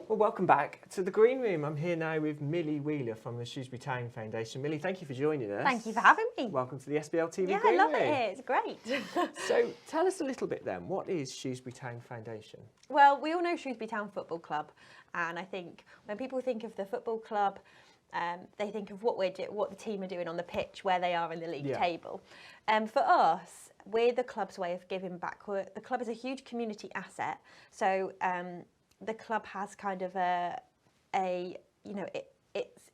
Well, welcome back to the Green Room. I'm here now with Millie Wheeler from the Shrewsbury Town Foundation. Millie, thank you for joining us. Thank you for having me. Welcome to the SBL TV Yeah, Green I love Room. it here. It's great. So tell us a little bit then, what is Shrewsbury Town Foundation? Well, we all know Shrewsbury Town Football Club, and I think when people think of the football club, they think of what the team are doing on the pitch, where they are in the league table. For us, we're the club's way of giving back. The club is a huge community asset, so the club has kind of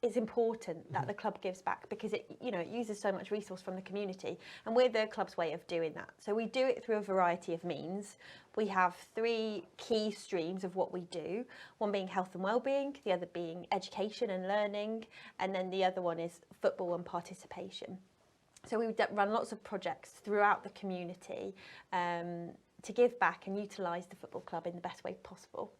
it's important that the club gives back because it uses so much resource from the community, and we're the club's way of doing that. So we do it through a variety of means. We have 3 key streams of what we do, one being health and well-being, the other being education and learning, and then the other one is football and participation. So we run lots of projects throughout the community to give back and utilise the football club in the best way possible.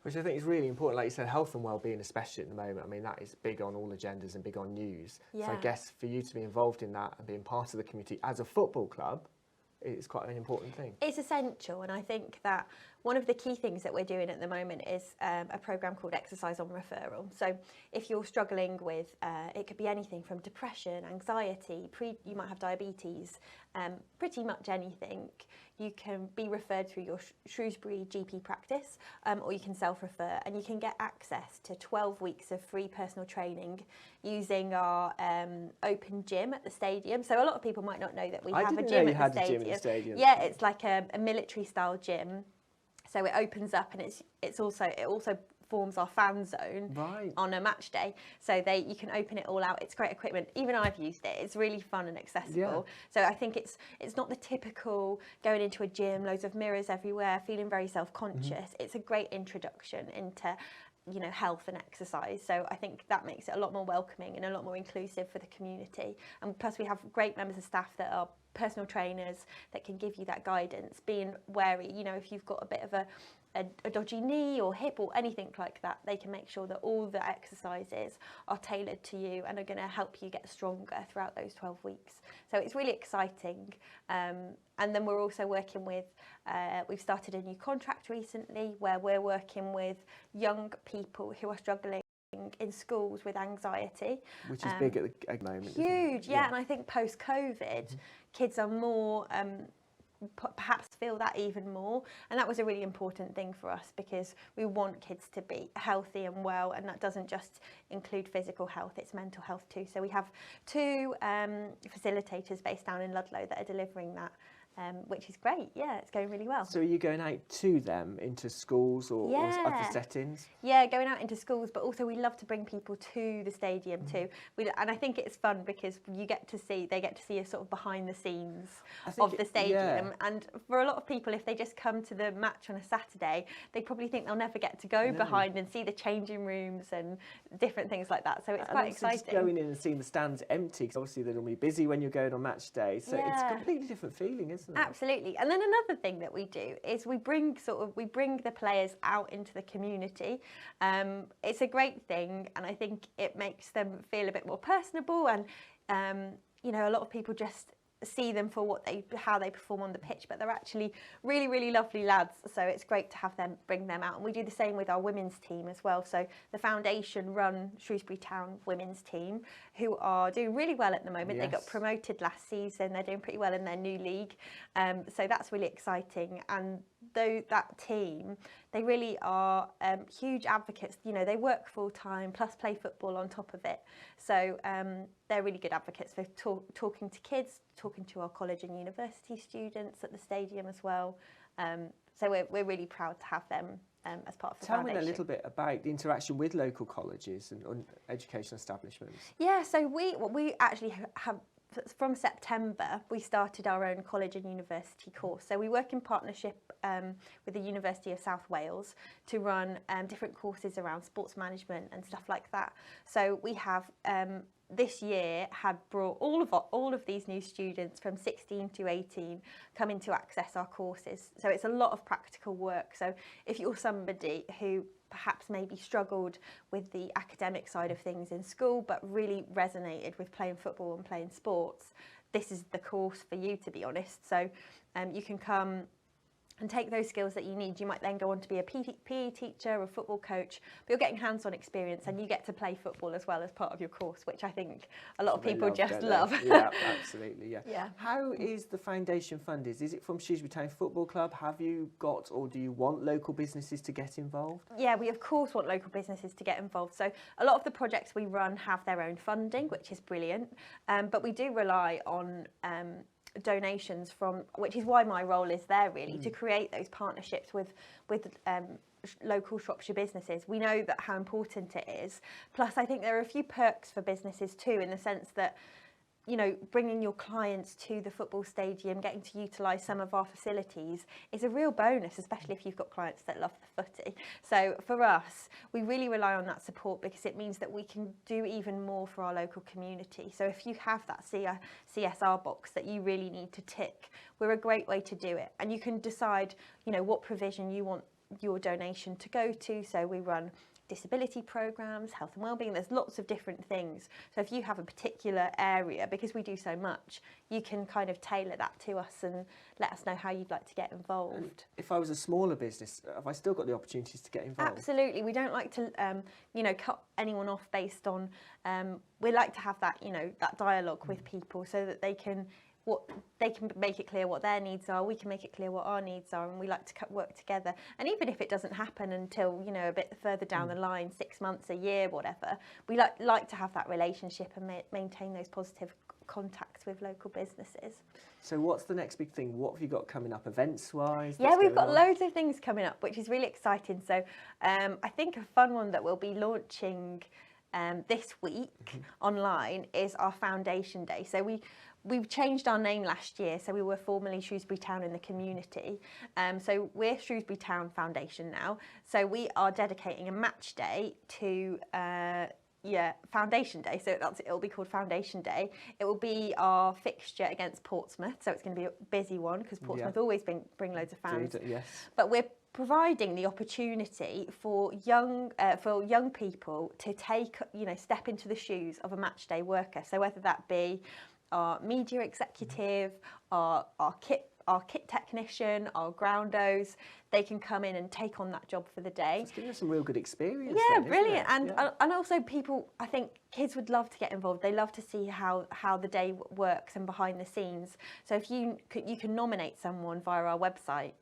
Which I think is really important, like you said, health and well-being especially at the moment. I mean, that is big on all agendas and big on news. Yeah. So I guess for you to be involved in that and being part of the community as a football club, it's quite an important thing. It's essential, and I think that one of the key things that we're doing at the moment is a programme called Exercise on Referral. So if you're struggling with, it could be anything from depression, anxiety, you might have diabetes, pretty much anything, you can be referred through your Shrewsbury GP practice, or you can self-refer, and you can get access to 12 weeks of free personal training using our open gym at the stadium. So a lot of people might not know that we have a gym at the stadium. Yeah, it's like a military style gym. So it opens up, and it also forms our fan zone on a match day. So you can open it all out. It's great equipment. Even I've used it. It's really fun and accessible. Yeah. So I think it's not the typical going into a gym, loads of mirrors everywhere, feeling very self-conscious. Mm-hmm. It's a great introduction into health and exercise. So I think that makes it a lot more welcoming and a lot more inclusive for the community. And plus we have great members of staff that are personal trainers that can give you that guidance, being wary, if you've got a bit of a dodgy knee or hip or anything like that, they can make sure that all the exercises are tailored to you and are going to help you get stronger throughout those 12 weeks. So it's really exciting. And then we're also working with, we've started a new contract recently where we're working with young people who are struggling in schools with anxiety. Which is big at the moment. Huge, yeah. And I think post-COVID, kids are more, perhaps feel that even more. And that was a really important thing for us because we want kids to be healthy and well, and that doesn't just include physical health, it's mental health too. So we have 2 facilitators based down in Ludlow that are delivering that. Which is great, yeah, it's going really well. So are you going out to them, into schools or other settings? Yeah, going out into schools, but also we love to bring people to the stadium too. And I think it's fun because they get to see a sort of behind the scenes of the stadium. Yeah. And for a lot of people, if they just come to the match on a Saturday, they probably think they'll never get to go behind and see the changing rooms and different things like that. So it's quite exciting. Just going in and seeing the stands empty, because obviously they're normally busy when you're going on match day. So it's a completely different feeling, isn't it? Absolutely. And then another thing that we do is we bring the players out into the community. It's a great thing, and I think it makes them feel a bit more personable, and a lot of people just see them for how they perform on the pitch, but they're actually really, really lovely lads. So it's great to have them, bring them out. And we do the same with our women's team as well. So the foundation run Shrewsbury Town women's team, who are doing really well at the moment. Yes. They got promoted last season. They're doing pretty well in their new league. So that's really exciting. And that team, they really are huge advocates. They work full time plus play football on top of it. So they're really good advocates for talking to kids, talking to our college and university students at the stadium as well. So we're really proud to have them as part of the foundation. Tell me a little bit about the interaction with local colleges and educational establishments. Yeah, so we actually have, from September, we started our own college and university course. So we work in partnership with the University of South Wales to run different courses around sports management and stuff like that. So we have this year had brought all of these new students from 16 to 18 coming to access our courses. So it's a lot of practical work. So if you're somebody who perhaps maybe struggled with the academic side of things in school but really resonated with playing football and playing sports, this is the course for you, to be honest. So you can come and take those skills that you need. You might then go on to be a PE teacher, a football coach, but you're getting hands-on experience and you get to play football as well as part of your course, which I think a lot of people just love. Yeah, absolutely, yeah. Yeah. How is the foundation funded? Is it from Shrewsbury Town Football Club? Have you got, or do you want local businesses to get involved? Yeah, we of course want local businesses to get involved. So a lot of the projects we run have their own funding, which is brilliant, but we do rely on donations from, which is why my role is there really, to create those partnerships with local Shropshire businesses. We know that how important it is. Plus, I think there are a few perks for businesses too, in the sense that, you know, bringing your clients to the football stadium, getting to utilise some of our facilities is a real bonus, especially if you've got clients that love the footy. So for us, we really rely on that support because it means that we can do even more for our local community. So if you have that CSR box that you really need to tick, we're a great way to do it. And you can decide, you know, what provision you want your donation to go to. So we run disability programs, health and wellbeing, there's lots of different things. So if you have a particular area, because we do so much, you can kind of tailor that to us and let us know how you'd like to get involved. And if I was a smaller business, have I still got the opportunities to get involved? Absolutely. We don't like to, you know, cut anyone off based on, we like to have that, you know, that dialogue with people so that they can make it clear what their needs are, we can make it clear what our needs are, and we like to work together. And even if it doesn't happen until, you know, a bit further down the line, 6 months, a year, whatever, we like to have that relationship and maintain those positive contacts with local businesses. So what's the next big thing? What have you got coming up events-wise? Yeah, we've got loads of things coming up, which is really exciting. So I think a fun one that we'll be launching this week online is our Foundation Day. So we've changed our name last year, so we were formerly Shrewsbury Town in the Community. So we're Shrewsbury Town Foundation now. So we are dedicating a match day to Foundation Day. So it'll be called Foundation Day. It will be our fixture against Portsmouth. So it's going to be a busy one because Portsmouth always bring loads of fans. Yes. But we're providing the opportunity for young people to take, you know, step into the shoes of a match day worker. So whether that be our media executive, our kit technician, our groundos, they can come in and take on that job for the day. It's giving us some real good experience. Yeah, then, brilliant. Isn't it? And also people, I think kids would love to get involved. They love to see how the day works and behind the scenes. So if you can nominate someone via our website,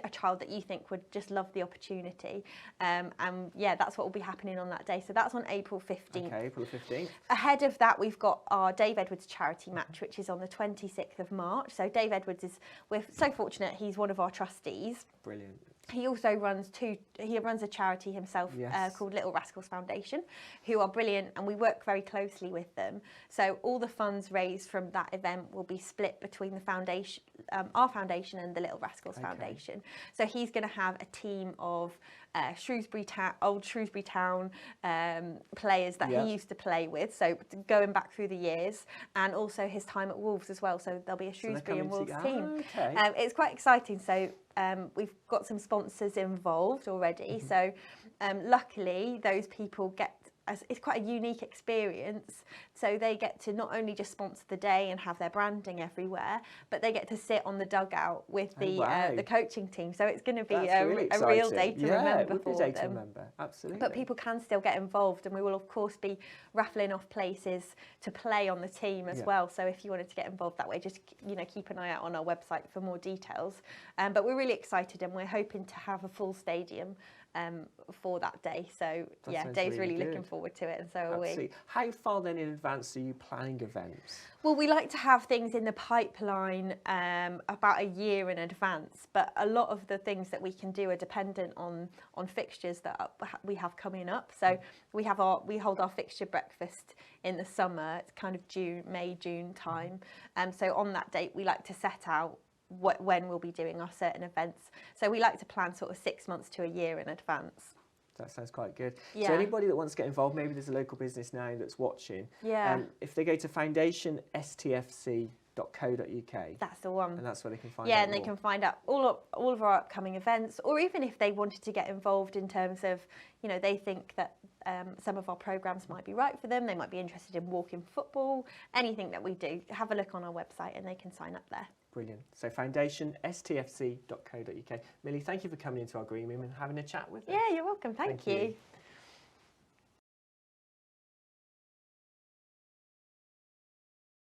a child that you think would just love the opportunity, and yeah, that's what will be happening on that day. So that's on April 15th. Okay, April 15th. Ahead of that, we've got our Dave Edwards charity match, which is on the 26th of March. So Dave Edwards we're so fortunate, he's one of our trustees. Brilliant. He also runs a charity himself called Little Rascals Foundation, who are brilliant, and we work very closely with them. So all the funds raised from that event will be split between the foundation, our foundation, and the Little Rascals Foundation. So he's going to have a team of old Shrewsbury Town players that he used to play with, so going back through the years, and also his time at Wolves as well. So there'll be a Shrewsbury and Wolves team. Okay. It's quite exciting. So we've got some sponsors involved already. So luckily those people it's quite a unique experience. So they get to not only just sponsor the day and have their branding everywhere, but they get to sit on the dugout with the coaching team. So it's going to be a real day to remember for them. To remember. Absolutely. But people can still get involved, and we will of course be raffling off places to play on the team as well. So if you wanted to get involved that way, just keep an eye out on our website for more details. But we're really excited, and we're hoping to have a full stadium for that day. So Dave's really looking forward to it, and so are we. How far then in advance are you planning events? Well, we like to have things in the pipeline about a year in advance, but a lot of the things that we can do are dependent on fixtures that we have coming up. So we hold our fixture breakfast in the summer. It's kind of May, June time. So on that date, we like to set out when we'll be doing our certain events. So we like to plan sort of 6 months to a year in advance. That sounds quite good. Yeah. So anybody that wants to get involved, maybe there's a local business now that's watching. Yeah. If they go to foundationstfc.co.uk. That's the one. And that's where they can find out. Yeah, and they can find out all of our upcoming events, or even if they wanted to get involved in terms of, they think that some of our programmes might be right for them, they might be interested in walking football, anything that we do, have a look on our website and they can sign up there. Brilliant. So foundationstfc.co.uk. Millie, thank you for coming into our green room and having a chat with us. Yeah, you're welcome. Thank you.